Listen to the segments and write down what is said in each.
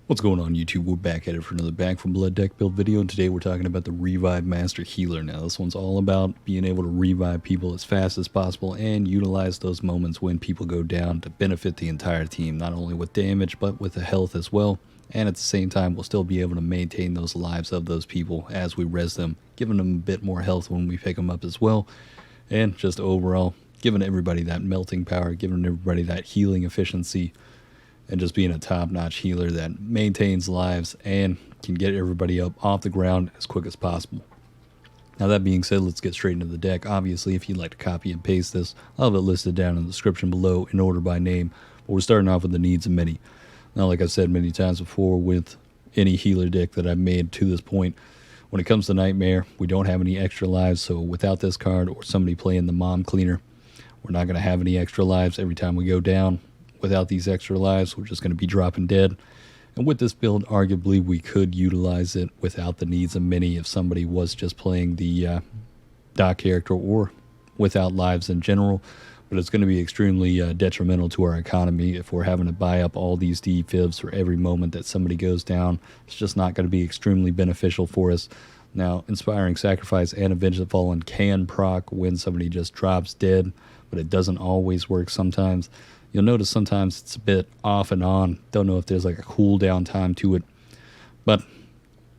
What's going on, YouTube? We're back at it for another Back from Blood deck build video, and today we're talking about the Revive Master Healer. Now, this one's all about being able to revive people as fast as possible and utilize those moments when people go down to benefit the entire team, not only with damage, but with the health as well. And at the same time, we'll still be able to maintain those lives of those people as we res them, giving them a bit more health when we pick them up as well. And just overall, giving everybody that melting power, giving everybody that healing efficiency, and just being a top-notch healer that maintains lives and can get everybody up off the ground as quick as possible. Now, that being said, let's get straight into the deck. Obviously, if you'd like to copy and paste this, I'll have it listed down in the description below in order by name, but we're starting off with the needs of many. Now, like I've said many times before with any healer deck that I've made to this point, when it comes to Nightmare, we don't have any extra lives, so without this card or somebody playing the Mom Cleaner, we're not going to have any extra lives every time we go down. Without these extra lives, we're just going to be dropping dead. And with this build, arguably, we could utilize it without the needs of many if somebody was just playing the Doc character or without lives in general. But it's going to be extremely detrimental to our economy if we're having to buy up all these defibs for every moment that somebody goes down. It's just not going to be extremely beneficial for us. Now, Inspiring Sacrifice and Avenge the Fallen can proc when somebody just drops dead, but it doesn't always work sometimes. You'll notice sometimes it's a bit off and on. Don't know if there's like a cooldown time to it. But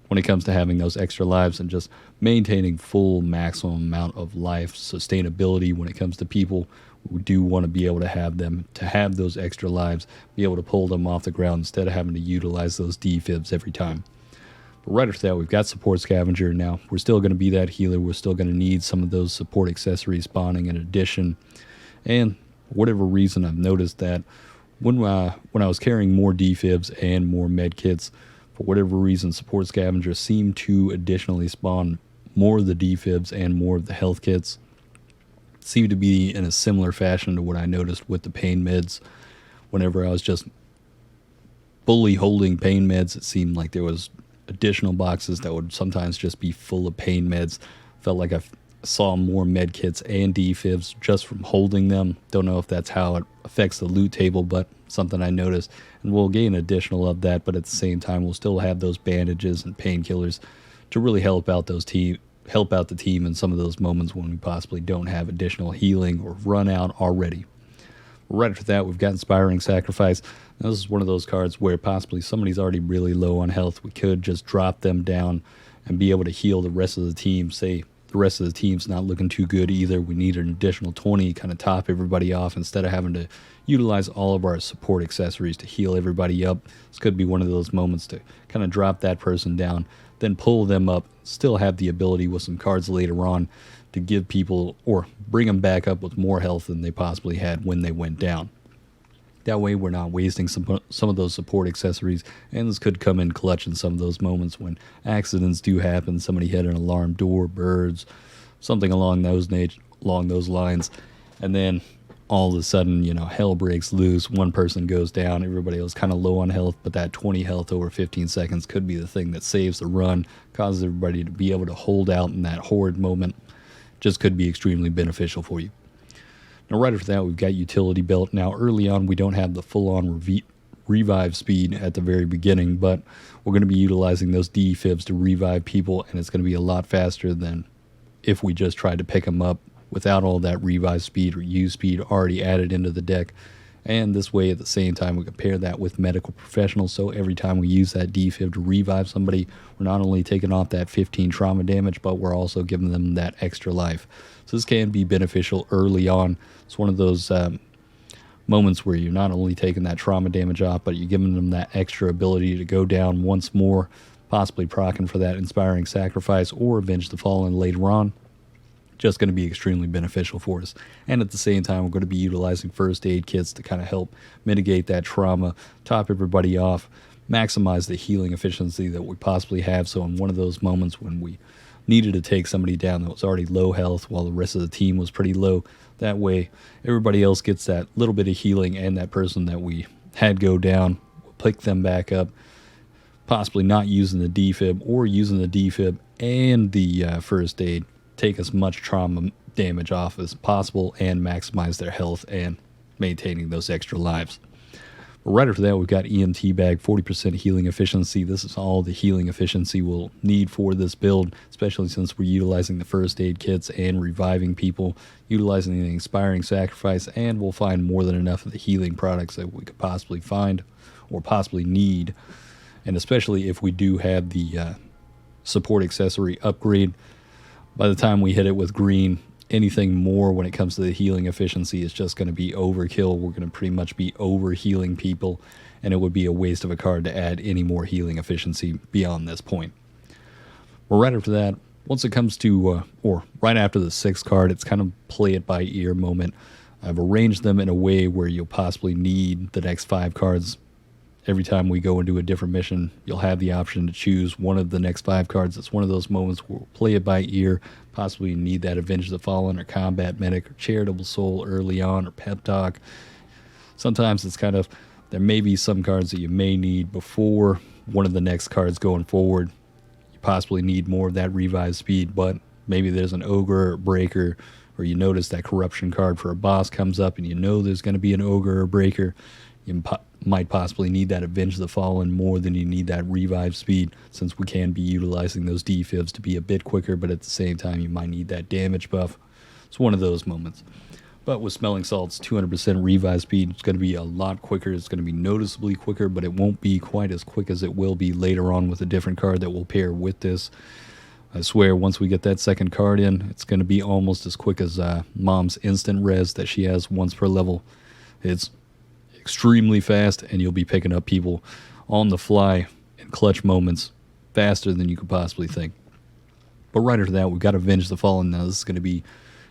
when it comes to having those extra lives and just maintaining full maximum amount of life sustainability when it comes to people, we do want to be able to have them, to have those extra lives, be able to pull them off the ground instead of having to utilize those defibs every time. But right after that, we've got Support Scavenger. Now, we're still going to be that healer. We're still going to need some of those support accessories spawning in addition. And for whatever reason, I've noticed that when I was carrying more defibs and more med kits, for whatever reason, Support Scavenger seemed to additionally spawn more of the defibs and more of the health kits. It seemed to be in a similar fashion to what I noticed with the pain meds. Whenever I was just fully holding pain meds, it seemed like there was additional boxes that would sometimes just be full of pain meds. Felt like I saw more med kits and defibs just from holding them. Don't know if that's how it affects the loot table, but something I noticed. And we'll gain additional of that, but at the same time, we'll still have those bandages and painkillers to really help out the team in some of those moments when we possibly don't have additional healing or run out already. Right after that, we've got Inspiring Sacrifice. Now, this is one of those cards where possibly somebody's already really low on health. We could just drop them down and be able to heal the rest of the team. Say the rest of the team's not looking too good either. We need an additional 20, kind of top everybody off instead of having to utilize all of our support accessories to heal everybody up. This could be one of those moments to kind of drop that person down, then pull them up, still have the ability with some cards later on to give people or bring them back up with more health than they possibly had when they went down. That way we're not wasting some of those support accessories, and this could come in clutch in some of those moments when accidents do happen. Somebody hit an alarm door, birds, something along those lines, and then all of a sudden, hell breaks loose. One person goes down, everybody else kind of low on health, but that 20 health over 15 seconds could be the thing that saves the run, causes everybody to be able to hold out in that horrid moment. Just could be extremely beneficial for you. Now, right after that, we've got Utility Belt. Now, early on, we don't have the full-on revive speed at the very beginning, but we're going to be utilizing those defibs to revive people, and it's going to be a lot faster than if we just tried to pick them up without all that revive speed or use speed already added into the deck. And this way, at the same time, we compare that with medical professionals, so every time we use that defib to revive somebody, we're not only taking off that 15 trauma damage, but we're also giving them that extra life. So this can be beneficial early on. It's one of those moments where you're not only taking that trauma damage off, but you're giving them that extra ability to go down once more, possibly proccing for that Inspiring Sacrifice or Avenge the Fallen later on. Just going to be extremely beneficial for us. And at the same time, we're going to be utilizing first aid kits to kind of help mitigate that trauma, top everybody off, maximize the healing efficiency that we possibly have. So in one of those moments when we needed to take somebody down that was already low health while the rest of the team was pretty low, that way everybody else gets that little bit of healing, and that person that we had go down, we'll pick them back up, possibly not using the defib or using the defib and the first aid, take as much trauma damage off as possible and maximize their health and maintaining those extra lives. But right after that, we've got EMT bag, 40% healing efficiency. This is all the healing efficiency we'll need for this build, especially since we're utilizing the first aid kits and reviving people, utilizing the inspiring sacrifice, and we'll find more than enough of the healing products that we could possibly find or possibly need. And especially if we do have the support accessory upgrade, by the time we hit it with green, anything more when it comes to the healing efficiency is just going to be overkill. We're going to pretty much be over healing people, and it would be a waste of a card to add any more healing efficiency beyond this point. But right after that, once it comes to, or right after the 6th card, it's kind of play it by ear moment. I've arranged them in a way where you'll possibly need the next 5 cards. Every time we go into a different mission, you'll have the option to choose one of the next 5 cards. It's one of those moments where we'll play it by ear. Possibly you need that Avenge the Fallen or Combat Medic or Charitable Soul early on or Pep Talk. Sometimes it's kind of, there may be some cards that you may need before one of the next cards going forward. You possibly need more of that revive speed, but maybe there's an Ogre or Breaker, or you notice that Corruption card for a boss comes up and you know there's going to be an Ogre or Breaker. You might possibly need that Avenge the Fallen more than you need that revive speed, since we can be utilizing those defibs to be a bit quicker, but at the same time you might need that damage buff. It's one of those moments. But with Smelling Salt's 200% revive speed, it's going to be a lot quicker. It's going to be noticeably quicker, but it won't be quite as quick as it will be later on with a different card that will pair with this. I swear, once we get that 2nd card in, it's going to be almost as quick as Mom's instant res that she has once per level. It's extremely fast, and you'll be picking up people on the fly in clutch moments faster than you could possibly think. But right after that, we've got Avenge the Fallen. Now, this is going to be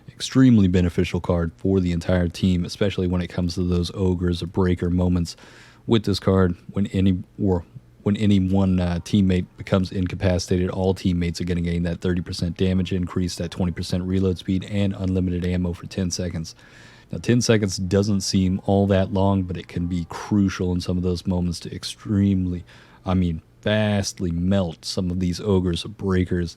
extremely beneficial card for the entire team, especially when it comes to those ogres or breaker moments. With this card, when any one teammate becomes incapacitated, all teammates are going to gain that 30% damage increase, that 20% reload speed, and unlimited ammo for 10 seconds. Now, 10 seconds doesn't seem all that long, but it can be crucial in some of those moments to vastly melt some of these ogres or breakers.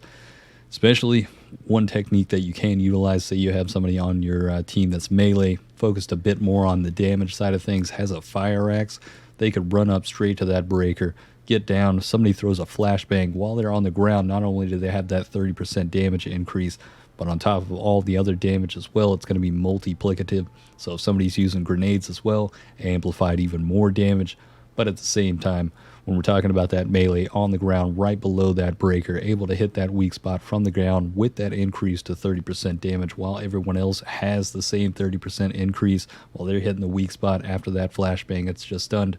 Especially one technique that you can utilize, say you have somebody on your team that's melee, focused a bit more on the damage side of things, has a fire axe, they could run up straight to that breaker, get down, somebody throws a flashbang while they're on the ground. Not only do they have that 30% damage increase, but on top of all the other damage as well, it's going to be multiplicative. So if somebody's using grenades as well, amplified even more damage. But at the same time, when we're talking about that melee on the ground right below that breaker, able to hit that weak spot from the ground with that increase to 30% damage, while everyone else has the same 30% increase while they're hitting the weak spot after that flashbang it's just stunned,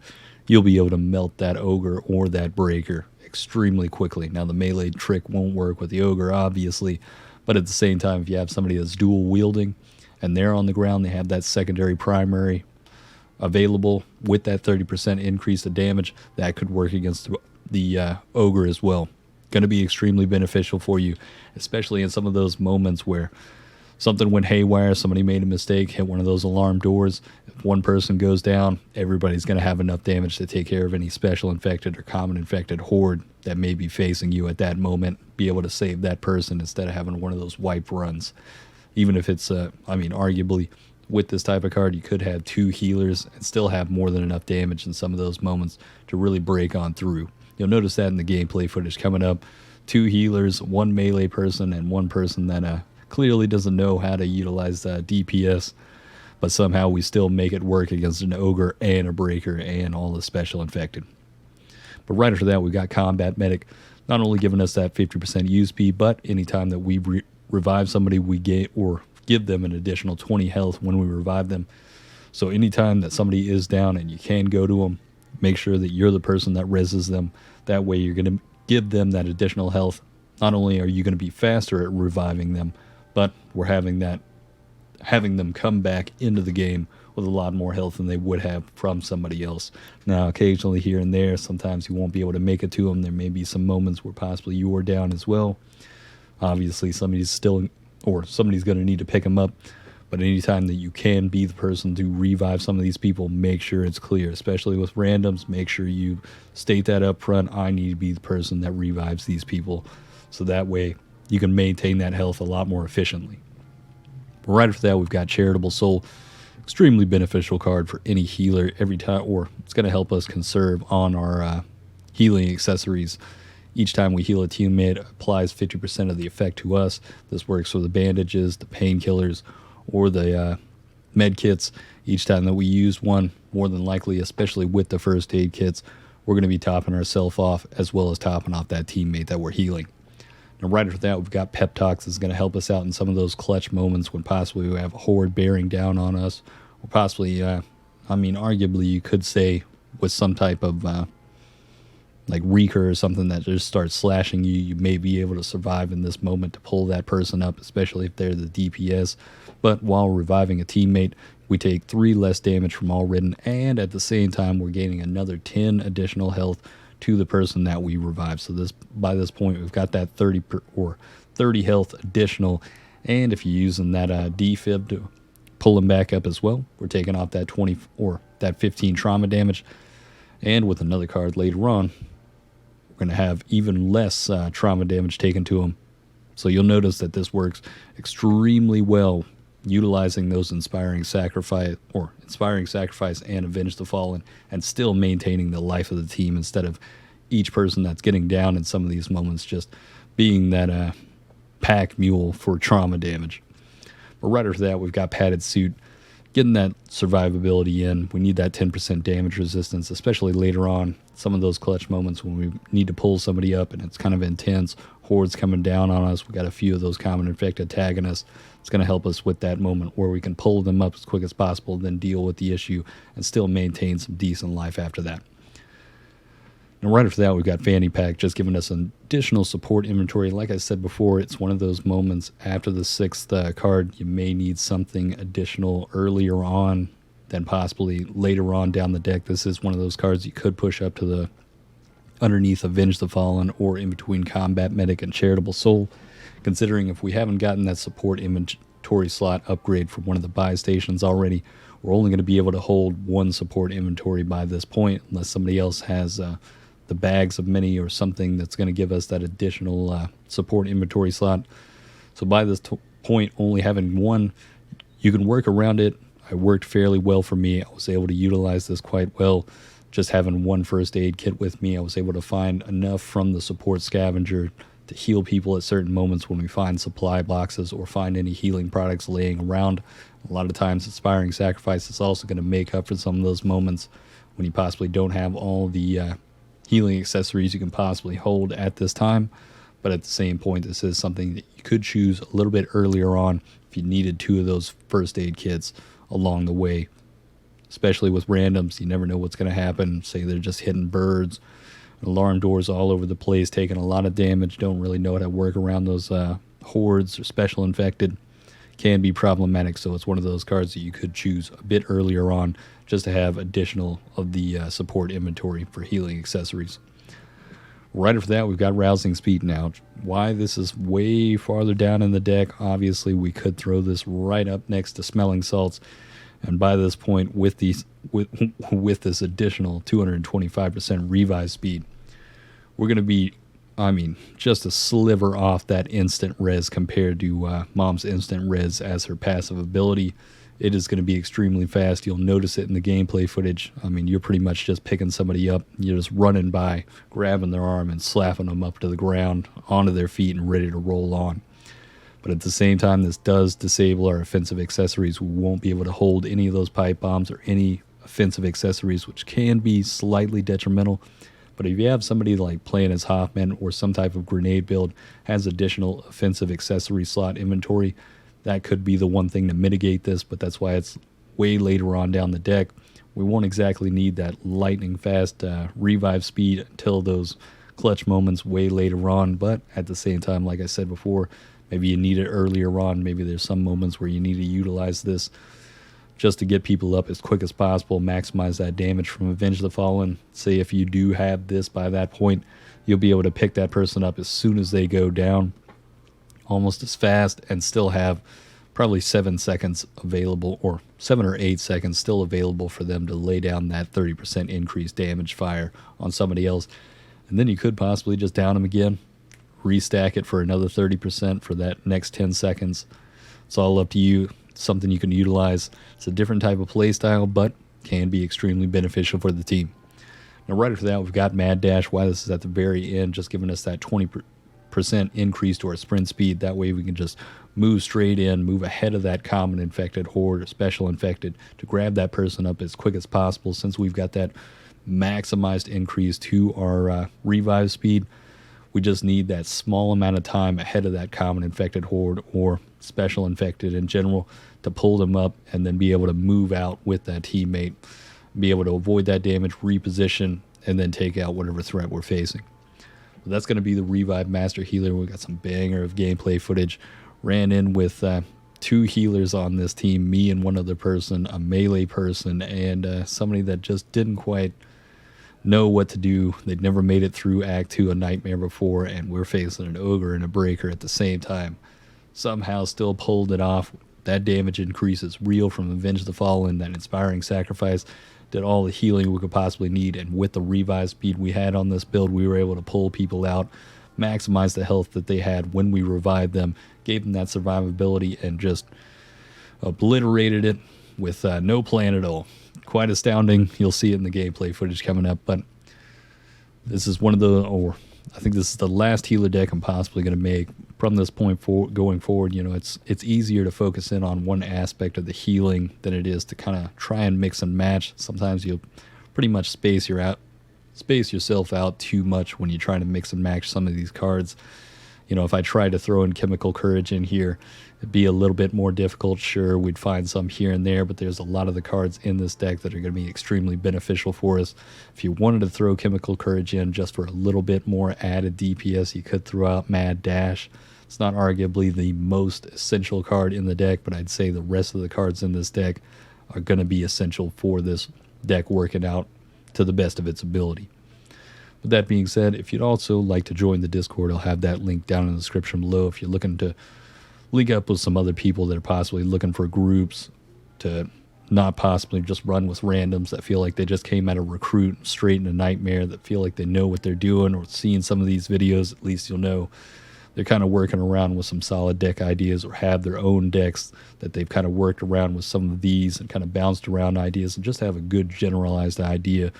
you'll be able to melt that ogre or that breaker extremely quickly. Now, the melee trick won't work with the ogre, obviously, but at the same time, if you have somebody that's dual wielding and they're on the ground, they have that secondary primary available with that 30% increase of damage, that could work against the ogre as well. Going to be extremely beneficial for you, especially in some of those moments where something went haywire, somebody made a mistake, hit one of those alarm doors. If one person goes down, everybody's going to have enough damage to take care of any special infected or common infected horde that may be facing you at that moment, be able to save that person instead of having one of those wipe runs. Even if it's, arguably, with this type of card, you could have 2 healers and still have more than enough damage in some of those moments to really break on through. You'll notice that in the gameplay footage coming up. 2 healers, 1 melee person, and 1 person that clearly doesn't know how to utilize DPS, but somehow we still make it work against an ogre and a breaker and all the special infected. But right after that, we've got Combat Medic, not only giving us that 50% use speed, but anytime that we revive somebody, we get or give them an additional 20 health when we revive them. So anytime that somebody is down and you can go to them, make sure that you're the person that reses them. That way you're going to give them that additional health. Not only are you going to be faster at reviving them, but we're having them come back into the game with a lot more health than they would have from somebody else. Now, occasionally here and there, sometimes you won't be able to make it to them. There may be some moments where possibly you are down as well. Obviously, somebody's going to need to pick them up. But anytime that you can be the person to revive some of these people, make sure it's clear, especially with randoms. Make sure you state that up front. I need to be the person that revives these people. So that way you can maintain that health a lot more efficiently. Right after that, we've got Charitable Soul. extremely beneficial card for any healer every time, or it's going to help us conserve on our healing accessories. Each time we heal a teammate, it applies 50% of the effect to us. This works for the bandages, the painkillers, or the med kits. Each time that we use one, more than likely, especially with the first aid kits, we're going to be topping ourselves off as well as topping off that teammate that we're healing. Now, right after that, we've got Pep Talks. This is going to help us out in some of those clutch moments when possibly we have a horde bearing down on us, or possibly, arguably you could say with some type of like Reeker or something that just starts slashing you, you may be able to survive in this moment to pull that person up, especially if they're the DPS. But while reviving a teammate, we take 3 less damage from all ridden, and at the same time, we're gaining another 10 additional health to the person that we revive. So by this point, we've got that 30 health additional, and if you're using that defib to pull them back up as well, we're taking off that 20 or that 15 trauma damage. And with another card later on, we're going to have even less trauma damage taken to them. So you'll notice that this works extremely well, utilizing those inspiring sacrifice and avenge the fallen, and still maintaining the life of the team instead of each person that's getting down in some of these moments just being that pack mule for trauma damage. But right after that, we've got Padded Suit. Getting that survivability in, we need that 10% damage resistance, especially later on. Some of those clutch moments when we need to pull somebody up and it's kind of intense, hordes coming down on us. We got a few of those common infected tagging us. It's going to help us with that moment where we can pull them up as quick as possible, then deal with the issue and still maintain some decent life after that. And right after that, we've got Fanny Pack, just giving us an additional support inventory. Like I said before, it's one of those moments after the 6th card, you may need something additional earlier on than possibly later on down the deck. This is one of those cards you could push up to the underneath Avenge the Fallen or in between Combat Medic and Charitable Soul, considering if we haven't gotten that support inventory slot upgrade for one of the buy stations already, we're only going to be able to hold 1 support inventory by this point, unless somebody else has the bags of many or something that's going to give us that additional support inventory slot. So by this point, only having 1, you can work around it. It worked fairly well for me. I was able to utilize this quite well. Just having 1 first aid kit with me, I was able to find enough from the support scavenger to heal people at certain moments when we find supply boxes or find any healing products laying around. A lot of times, Inspiring Sacrifice is also going to make up for some of those moments when you possibly don't have all the healing accessories you can possibly hold at this time. But at the same point, this is something that you could choose a little bit earlier on if you needed 2 of those first aid kits along the way. Especially with randoms, you never know what's going to happen. Say they're just hitting birds, alarm doors all over the place, taking a lot of damage, don't really know how to work around those hordes or special infected. Can be problematic, so it's one of those cards that you could choose a bit earlier on just to have additional of the support inventory for healing accessories. Right after that, we've got Rousing Speed. Now, why this is way farther down in the deck, obviously we could throw this right up next to Smelling Salts, and by this point, with this additional 225% revive speed, we're going to be, just a sliver off that instant res compared to Mom's instant res as her passive ability. It is going to be extremely fast. You'll notice it in the gameplay footage. You're pretty much just picking somebody up. You're just running by, grabbing their arm and slapping them up to the ground, onto their feet and ready to roll on. But at the same time, this does disable our offensive accessories. We won't be able to hold any of those pipe bombs or any offensive accessories, which can be slightly detrimental. But if you have somebody like playing as Hoffman or some type of grenade build has additional offensive accessory slot inventory, that could be the one thing to mitigate this, but that's why it's way later on down the deck. We won't exactly need that lightning fast revive speed until those clutch moments way later on, but at the same time, like I said before, maybe you need it earlier on. Maybe there's some moments where you need to utilize this just to get people up as quick as possible, maximize that damage from Avenge the Fallen. Say if you do have this by that point, you'll be able to pick that person up as soon as they go down, almost as fast, and still have probably 7 seconds available, or 7 or 8 seconds still available for them to lay down that 30% increased damage fire on somebody else. And then you could possibly just down them again, restack it for another 30% for that next 10 seconds. It's all up to you. something you can utilize. It's a different type of play style, but can be extremely beneficial for the team. Now, right after that, we've got Mad Dash. Why this is at the very end, just giving us that 20% increase to our sprint speed. That way we can just move straight in, move ahead of that common infected horde or special infected to grab that person up as quick as possible. Since we've got that maximized increase to our revive speed, we just need that small amount of time ahead of that common infected horde or special infected in general to pull them up and then be able to move out with that teammate, be able to avoid that damage, reposition, and then take out whatever threat we're facing. But that's going to be the Revive Master Healer. We got some banger of gameplay footage. Ran in with 2 healers on this team, me and one other person, a melee person, and somebody that just didn't quite know what to do. They'd never made it through Act 2 a Nightmare before, and we're facing an ogre and a breaker at the same time. Somehow still pulled it off. That damage increase is real from Avenge the Fallen. That inspiring sacrifice did all the healing we could possibly need, and with the revive speed we had on this build, we were able to pull people out, maximize the health that they had when we revived them, gave them that survivability, and just obliterated it with no plan at all. Quite astounding. You'll see it in the gameplay footage coming up, but this is one of the, or I think this is the last healer deck I'm possibly going to make. From this point going forward, you know, it's easier to focus in on one aspect of the healing than it is to kind of try and mix and match. Sometimes you'll pretty much space yourself out too much when you try to mix and match some of these cards. You know, if I tried to throw in Chemical Courage in here, it'd be a little bit more difficult. Sure, we'd find some here and there, but there's a lot of the cards in this deck that are going to be extremely beneficial for us. If you wanted to throw Chemical Courage in just for a little bit more added DPS, you could throw out Mad Dash. It's not arguably the most essential card in the deck, but I'd say the rest of the cards in this deck are going to be essential for this deck working out to the best of its ability. With that being said, if you'd also like to join the Discord, I'll have that link down in the description below. If you're looking to link up with some other people that are possibly looking for groups to not possibly just run with randoms that feel like they just came out of Recruit straight into Nightmare, that feel like they know what they're doing, or seeing some of these videos, at least you'll know they're kind of working around with some solid deck ideas or have their own decks that they've kind of worked around with some of these and kind of bounced around ideas and just have a good generalized idea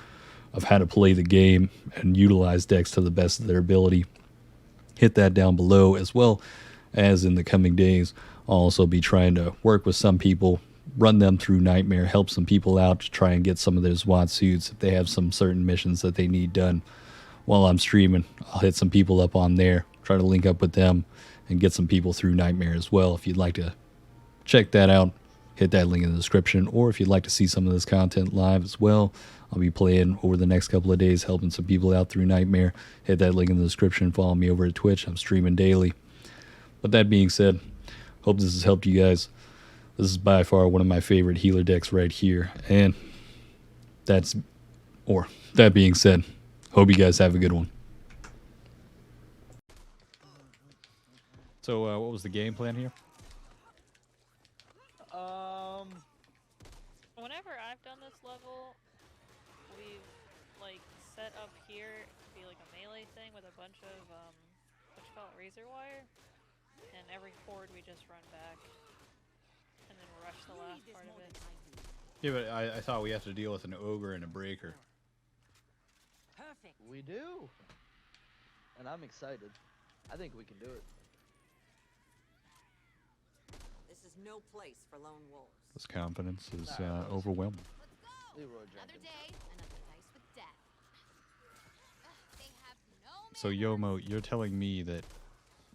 of how to play the game and utilize decks to the best of their ability. Hit that down below, as well as in the coming days I'll also be trying to work with some people, run them through Nightmare, help some people out to try and get some of their SWAT suits if they have some certain missions that they need done while I'm streaming. I'll hit some people up on there, try to link up with them and get some people through Nightmare as well. If you'd like to check that out, hit that link in the description. Or if you'd like to see some of this content live as well, I'll be playing over the next couple of days, helping some people out through Nightmare. Hit that link in the description. Follow me over at Twitch. I'm streaming daily. But that being said, hope this has helped you guys. This is by far one of my favorite healer decks right here. And that being said, hope you guys have a good one. So, what was the game plan here? Whenever I've done this level, we've like set up here to be like a melee thing with a bunch of what you call it, razor wire, and every horde we just run back and then rush the last part of it. Yeah, but I thought we have to deal with an ogre and a breaker. Perfect. We do, and I'm excited. I think we can do it. This is no place for lone wolves. This confidence is overwhelming. Let's go. Another day, another dice with death. They have no So Yomo, you're telling me that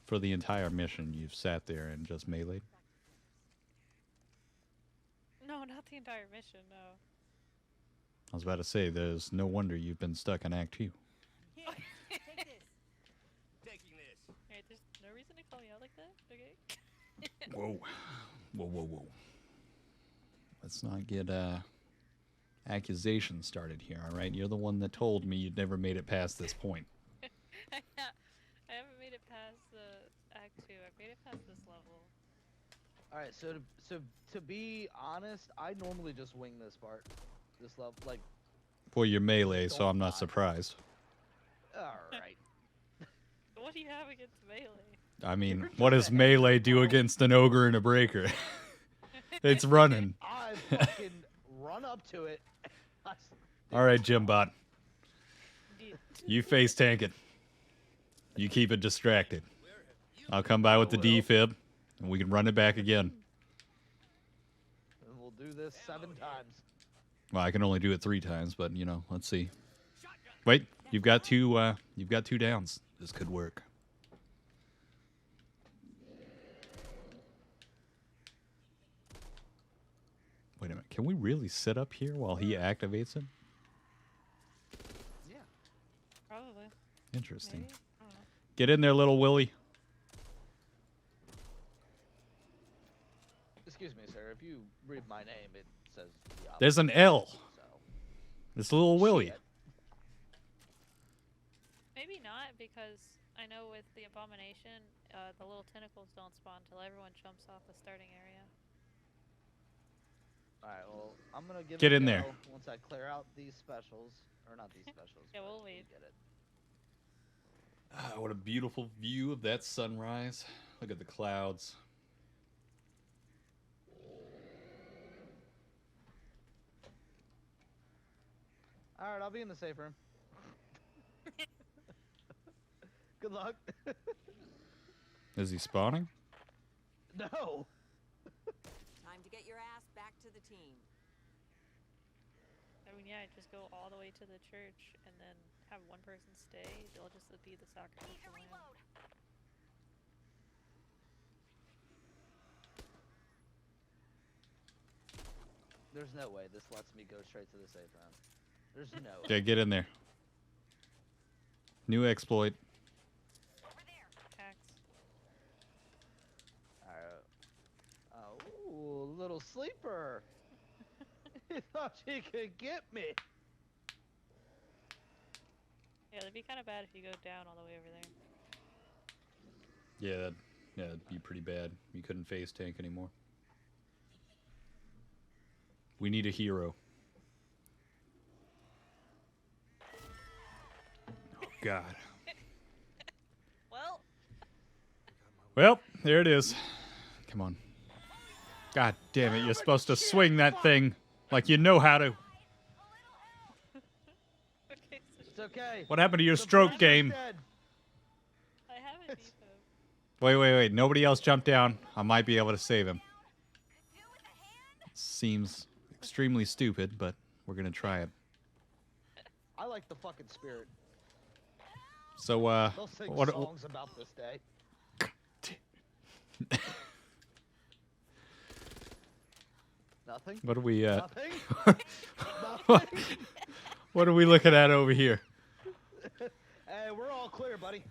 for the entire mission you've sat there and just meleeed? No, not the entire mission, no. I was about to say, there's no wonder you've been stuck in Act 2. Here, take this. Taking this. Alright, there's no reason to call me out like that, okay? Whoa. Whoa, whoa, whoa. Let's not get accusations started here, alright? You're the one that told me you'd never made it past this point. I haven't made it past Act 2. I've made it past this level. All right, so to be honest, I normally just wing this part, this level, like. Well, you're melee, so I'm not surprised. All right. What do you have against melee? I mean, what does melee do against an ogre and a breaker? It's running. I fucking run up to it. All right, Jimbot. Dude, You face tank it. You keep it distracted. I'll come by with the defib, and we can run it back again. And we'll do this 7 times. Well, I can only do it 3 times, but you know, let's see. Wait, you've got 2. You've got 2 downs. This could work. Wait a minute. Can we really sit up here while he activates it? Yeah. probably. Interesting. Maybe? I don't know. Get in there, little Willie. Excuse me, sir. If you read my name, it says the opposite. There's an L. So. It's little Willie. Shit. Maybe not, because I know with the abomination, the little tentacles don't spawn until everyone jumps off the starting area. Alright, well, I'm gonna give Get it a in go there. once I clear out these specials. Or not these specials. Yeah, but we'll you wait. Get it. Ah, what a beautiful view of that sunrise. Look at the clouds. Alright, I'll be in the safe room. Good luck. Is he spawning? No. Time to get your ass back to the team. I mean, yeah, just go all the way to the church and then have one person stay. They'll just be the sacrificial lamb. There's no way this lets me go straight to the safe room. There's no way. Okay, get in there. New exploit. Hacks. Alright. Oh, little sleeper. He thought she could get me. Yeah, that'd be kind of bad if you go down all the way over there. Yeah, it'd be pretty bad. You couldn't face tank anymore. We need a hero. Oh, God. Well, Well, there it is. Come on. God damn it, you're supposed to swing that thing like you know how to. okay, so It's okay. What happened to your The stroke boss is game? dead. I have a It's- defib. Wait. Nobody else jumped down. I might be able to save him. Seems extremely stupid, but we're going to try it. I like the fucking spirit. So, They'll sing what, songs about this day. Nothing? what are we, Nothing? what, Nothing? what are we looking at over here? Hey, we're all clear, buddy.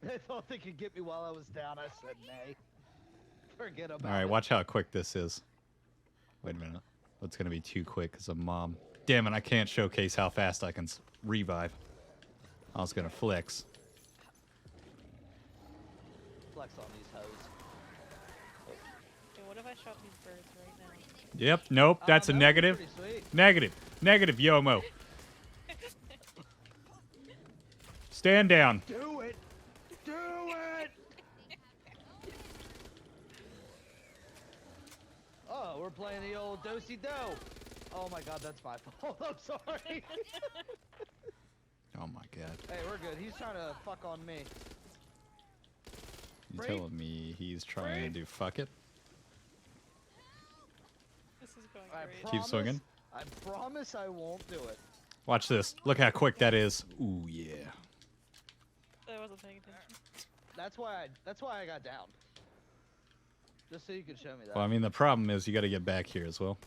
They thought they could get me while I was down. I said nay. Forget about it. All right, watch how quick this is. Wait a minute. That's going to be too quick because I'm mom. Damn it, I can't showcase how fast I can revive. I was going to flex. Flex on these hoes. Okay, what if I shot these birds right now? Yep, nope, that's a that was negative. pretty sweet. Negative, Yomo. Stand down. Do it! Do it! Oh, we're playing the old do-si-do. Oh my god, that's my fault. I'm sorry. Oh my god. Hey, we're good. He's trying to fuck on me. You Break. telling me he's trying to fuck it? This is going I great. promise, swinging. I promise I won't do it. Watch this. Look how quick that is. Ooh, yeah. I wasn't paying attention. That's why I got down. Just so you could show me that. Well, I mean, the problem is you got to get back here as well.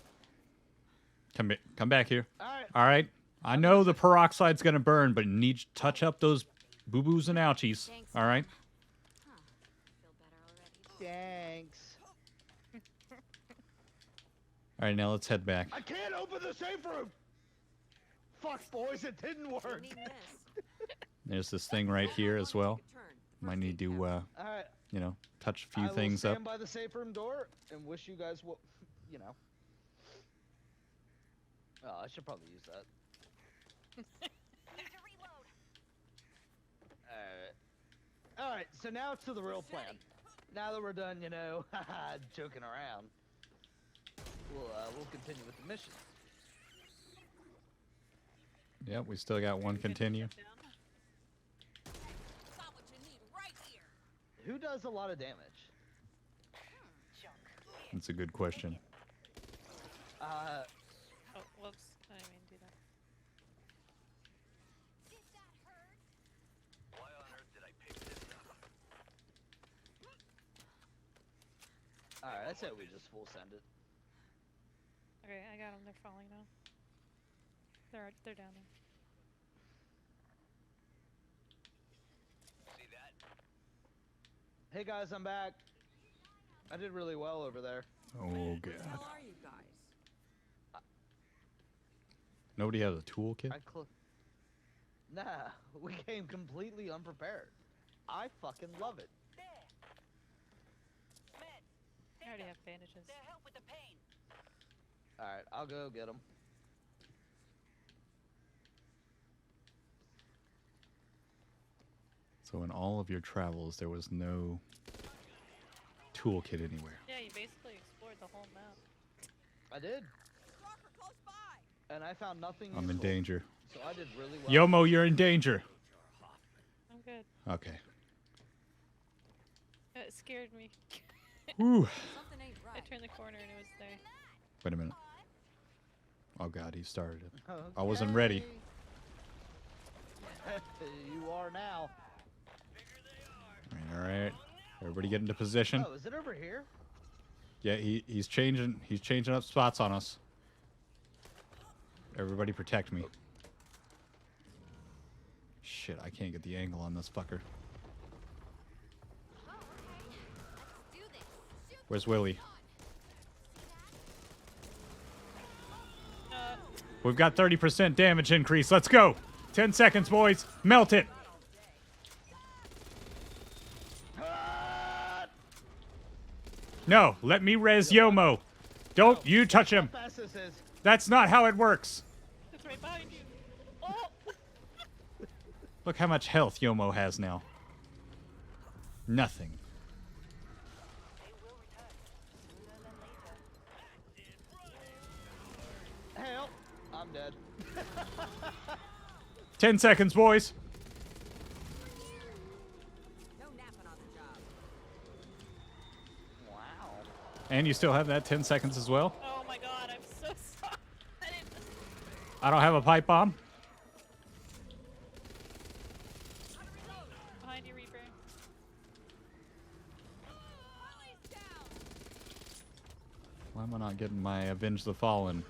Come back here. Alright. All right. I know the peroxide's going to burn, but you need to touch up those boo-boos and ouchies. Thanks. All right? Feel better already. Thanks. All right, now let's head back. I can't open the safe room! Fuck, boys, it didn't work. Need this. There's this thing right here as well. Good turn. Might First need aid to, cabinet. Alright. you know, touch a few I will things stand up. by the safe room door and wish you guys well, you know. Oh, I should probably use that. Alright. Alright, so now to the real plan. Now that we're done, you know, joking around, we'll continue with the mission. Yep, we still got one continue. Got what you need right here. Who does a lot of damage? That's a good question. Oh, whoops. I didn't mean to do that. Did that hurt? Why on earth did I pick this up? Alright, I said we just full send it. Okay, I got them. They're falling now. They're down there. See that? Hey guys, I'm back. I did really well over there. Oh Where the god. hell are you guys? Nobody has a toolkit? Nah, we came completely unprepared. I fucking love it. There. Med. I already have bandages. They'll help with the pain. Alright, I'll go get them. So in all of your travels, there was no toolkit anywhere. Yeah, you basically explored the whole map. I did. Stalker close by. And I found nothing I'm in useful, danger. So I did really well. Yomo, you're in danger. I'm good. Okay. It scared me. Whew. Something ain't I right. turned the corner and it was there. Wait a minute. Oh god, he started it. I wasn't ready. You are now. Alright. Everybody get into position. Oh, is it over here? Yeah, he's changing up spots on us. Everybody protect me. Shit, I can't get the angle on this fucker. Oh, okay. Let's do this. Shoot Where's Willie? We've got 30% damage increase. Let's go. 10 seconds, boys. Melt it. No, let me res Yomo. Don't you touch him. How fast this is. That's not how it works. It's right behind you. Oh! Look how much health Yomo has now. Nothing. Help! I'm dead. 10 seconds, boys. No napping on the job. Wow. And you still have that 10 seconds as well? Oh my god, I'm so sorry. I didn't. I don't have a pipe bomb. Behind you, Reaper. Why am I not getting my Avenge the Fallen?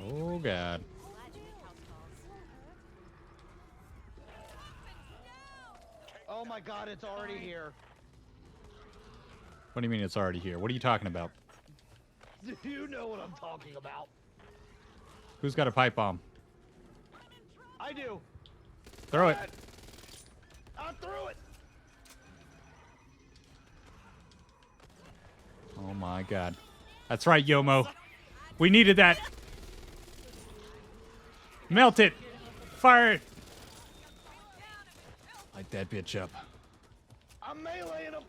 Oh, God. Oh my god, it's already here. What do you mean it's already here? What are you talking about? You know what I'm talking about. Who's got a pipe bomb? I do. Throw it. I threw it. Oh, my God. That's right, Yomo. We needed that. Melt it. Fire it. Light that bitch up. I'm meleeing him.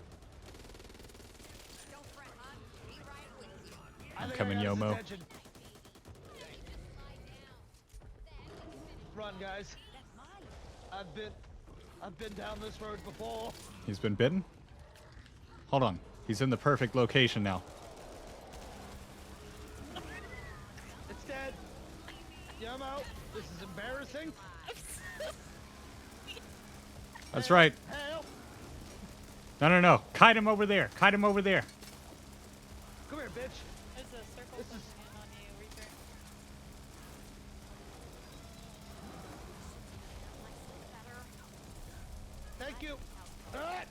Don't fret, hon. Be right with you. I I'm think coming, I got his Yomo. attention. Run, guys. I've been down this road before. He's been bitten? Hold on. He's in the perfect location now. It's dead. Yomo, this is embarrassing. That's right. Help! No. Kite him over there. Kite him over there. Come here, bitch. There's a circle This is- closing in on you, Reaper. Thank you. Ah!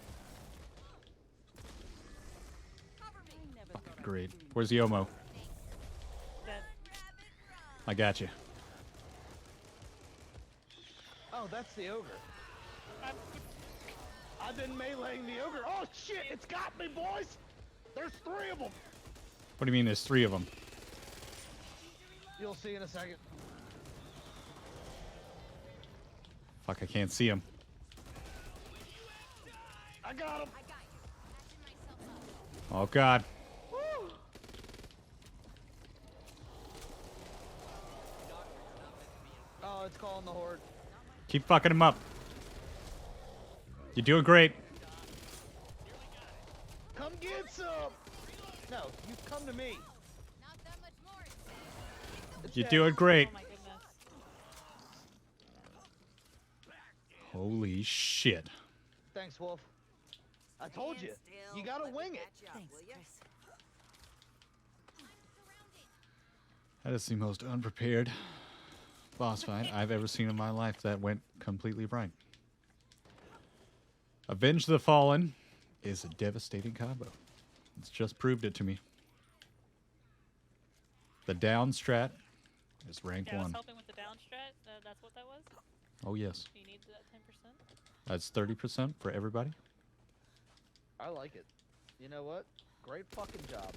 Great. Where's Yomo? Dead. I got you. Oh, that's the ogre. I've been meleeing the ogre. Oh shit! It's got me, boys. There's 3 of them. What do you mean there's 3 of them? You'll see in a second. Fuck, I can't see him. I got him. I got Oh god. Oh, it's calling the horde. Keep fucking him up. You're doing great. Come get some. No, you come to me. Not that much more. You're doing great. Oh my goodness. Holy shit. Thanks, Wolf. I told you. You gotta wing it. Thanks, Chris. That is the most unprepared boss fight I've ever seen in my life that went completely right. Avenge the Fallen is a devastating combo. It's just proved it to me. The down strat is rank Yeah, I was 1. helping with the down strat. That's what that was? Oh yes. You need that 10%? That's 30% for everybody. I like it. You know what? Great fucking job.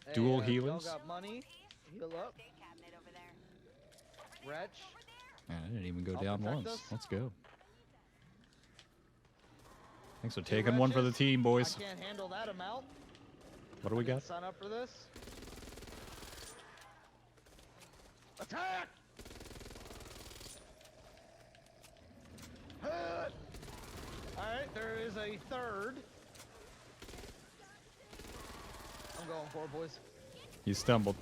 Hey, Dual if y'all healers. got money? Heal up. Big cabinet over there. Wretch. Man, I didn't even go I'll down protect once. us. Let's go. Thanks for taking one for the wretches. team, boys. I can't handle that amount. What do we got? Sign up for this. Attack! Alright, there is a third. I'm going for it, boys. He stumbled.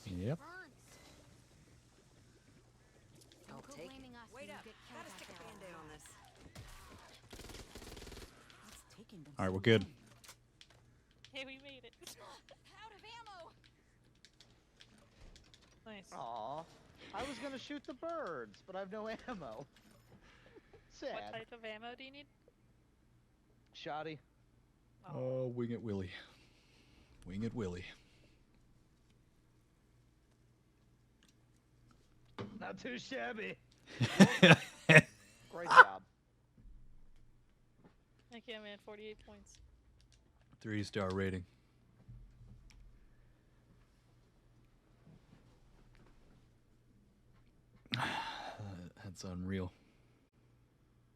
Yep. I'll Quit take it. blaming us Wait when you up. get killed Gotta back stick a there. band-aid on this. What's taking them All right, so we're good. long? Hey, we made it. Out of ammo. Nice. Aw. I was gonna shoot the birds, but I have no ammo. What Sad. type of ammo do you need? Shoddy. Oh, Wing It Willie. Wing It Willie. Not too shabby. Great job. Heck yeah, man. 48 points. 3-star rating. That's unreal.